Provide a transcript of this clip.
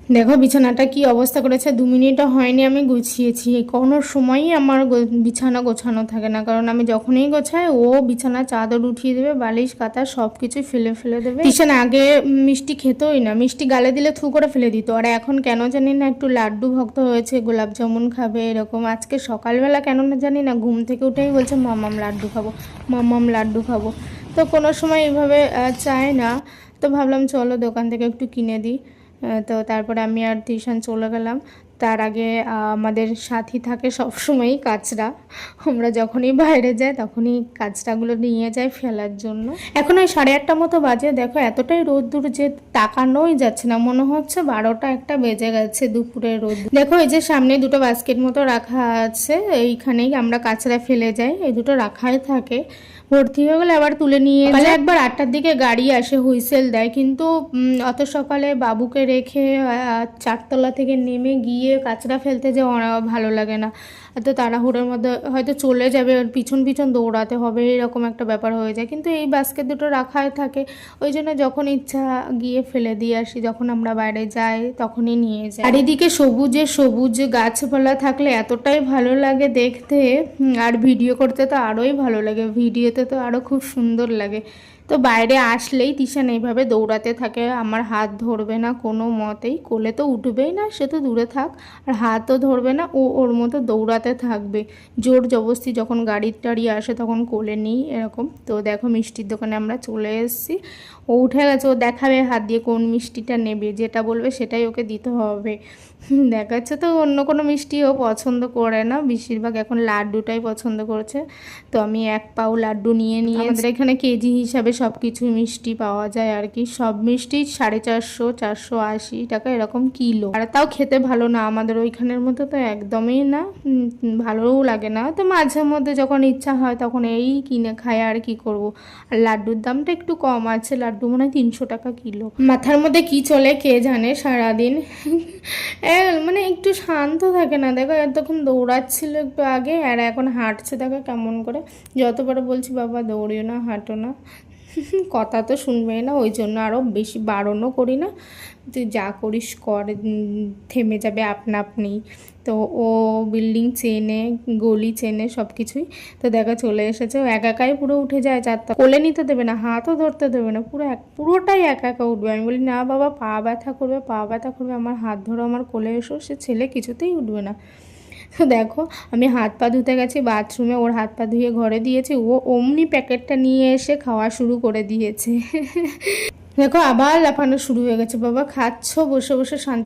দেখো বিছানাটা কি অবস্থা করেছে, 2 মিনিটও হয়নি আমি গুছিয়েছি। কোনো সময়ই আমার বিছানা গোছানো থাকে না, কারণ আমি যখনই গোছাই ও বিছানা চাদর উঠিয়ে দেবে, বালিশ কাঁথা সব কিছুই ফেলে ফেলে দেবে। বিছানা আগে মিষ্টি খেতোই না, মিষ্টি গালে দিলে থু করে ফেলে দিত, আর এখন কেন জানি না একটু লাড্ডু ভক্ত হয়েছে, গোলাপ জামুন খাবে এরকম। আজকে সকালবেলা কেন না জানি না ঘুম থেকে উঠেই বলছে মামাম লাড্ডু খাবো, মামাম লাড্ডু খাবো। তো কোনো সময় এইভাবে চায় না, তো ভাবলাম চলো দোকান থেকে একটু কিনে দিই। তো তারপরে আমি আর টিউশন চলে গেলাম। তার আগে আমাদের সাথী থাকে সবসময়ই কাচরা, আমরা যখনই বাইরে যাই তখনই কাচরাগুলো নিয়ে যাই ফেলার জন্য। এখন ওই 8:30 মতো বাজে, দেখো এতটাই রোদ্দুর যে তাকানোই যাচ্ছে না, মনে হচ্ছে 12টা 1টা বেজে গেছে দুপুরের রোদ। দেখো এই যে সামনে দুটো বাস্কেট মতো রাখা আছে, এইখানেই আমরা কাচরা ফেলে যাই, এই দুটো রাখাই থাকে। ভর্তি হয়ে গেলে আবার তুলে নিয়ে যায়। একবার 8টার দিকে গাড়ি আসে, হুইসেল দেয়, কিন্তু অত সকালে বাবুকে রেখে 4তলা থেকে নেমে গিয়ে কাচরা ফেলতে যে ভালো লাগে না। তো তাড়াহুড়োর মধ্যে হয়তো চলে যাবে, পিছন পিছন দৌড়াতে হবে, এরকম একটা ব্যাপার হয়ে যায়। কিন্তু এই বাস্কেট দুটো রাখাই থাকে, ওই জন্য যখন ইচ্ছা গিয়ে ফেলে দিয়ে আসি, যখন আমরা বাইরে যাই তখনই নিয়ে যাই। চারিদিকে সবুজে সবুজ, গাছপালা থাকলে এতটাই ভালো লাগে দেখতে, আর ভিডিও করতে তো আরোই ভালো লাগে, ভিডিওতে তো আরও খুব সুন্দর লাগে। তো বাইরে আসলেই তিশান এইভাবে দৌড়াতে থাকে, আমার হাত ধরবে না কোনো মতেই, কোলে তো উঠবেই না, সে তো দূরে থাক, আর হাতও ধরবে না, ও ওর মতো দৌড়াতে থাকবে। জোর জবরদস্তি যখন গাড়ি টাড়ি আসে তখন কোলে নিই এরকম। তো দেখো মিষ্টির দোকানে আমরা চলে এসেছি, ও উঠে গেছে, ও দেখাবে হাত দিয়ে কোন মিষ্টিটা নেবে, যেটা বলবে সেটাই ওকে দিতে হবে। দেখাচ্ছে তো অন্য কোনো মিষ্টিও পছন্দ করে না, বেশিরভাগ এখন লাড্ডুটাই পছন্দ করছে। তো আমি 1 পাও লাড্ডু নিয়ে আমাদের এখানে কেজি হিসাবে সব কিছু মিষ্টি পাওয়া যায় আর কি, সব মিষ্টি 450 480 টাকা এরকম কিলো, আর তাও খেতে ভালো না, আমাদের ওইখানের মতো তো একদমই না, ভালোও লাগে না। তো মাঝে মধ্যে যখন ইচ্ছা হয় তখন এই কিনে খাই, আর কি করব। আর লাড্ডুর দামটা একটু কম আছে, লাড্ডু মনে হয় 300 টাকা কিলো। মাথার মধ্যে কি চলে কে জানে সারাদিন। মানে একটু শান্ত থাকে না, দেখো এতক্ষণ দৌড়াচ্ছিল একটু আগে, আর এখন হাঁটছে দেখো কেমন করে। যতবার বলছি বাবা দৌড়িও না, হাঁটো না, কথা তো শুনবেই না, ওই জন্য আরও বেশি বারণও করি না, তুই যা করিস কর, থেমে যাবে আপনা আপনি। তো ও বিল্ডিং চেনে, গলি চেনে, সব কিছুই। তো দেখা চলে এসেছে, ও একা একাই পুরো উঠে যায় 4টা, কোলে নিতে দেবে না, হাতও ধরতে দেবে না, পুরোটাই একা একা উঠবে। আমি বলি না বাবা, পা ব্যথা করবে, পা ব্যথা করবে, আমার হাত ধরো, আমার কোলে এসো। সে ছেলে কিছুতেই উঠবে না। তো দেখো আমি হাত পা ধুতে গেছি বাথরুমে, ওর হাত পা ধুয়ে ঘরে দিয়েছি, ও অমনি প্যাকেটটা নিয়ে এসে খাওয়া শুরু করে দিয়েছে। দেখো আবার লাফানো শুরু হয়ে গেছে, বাবা খাচ্ছ বসে বসে শান্তি।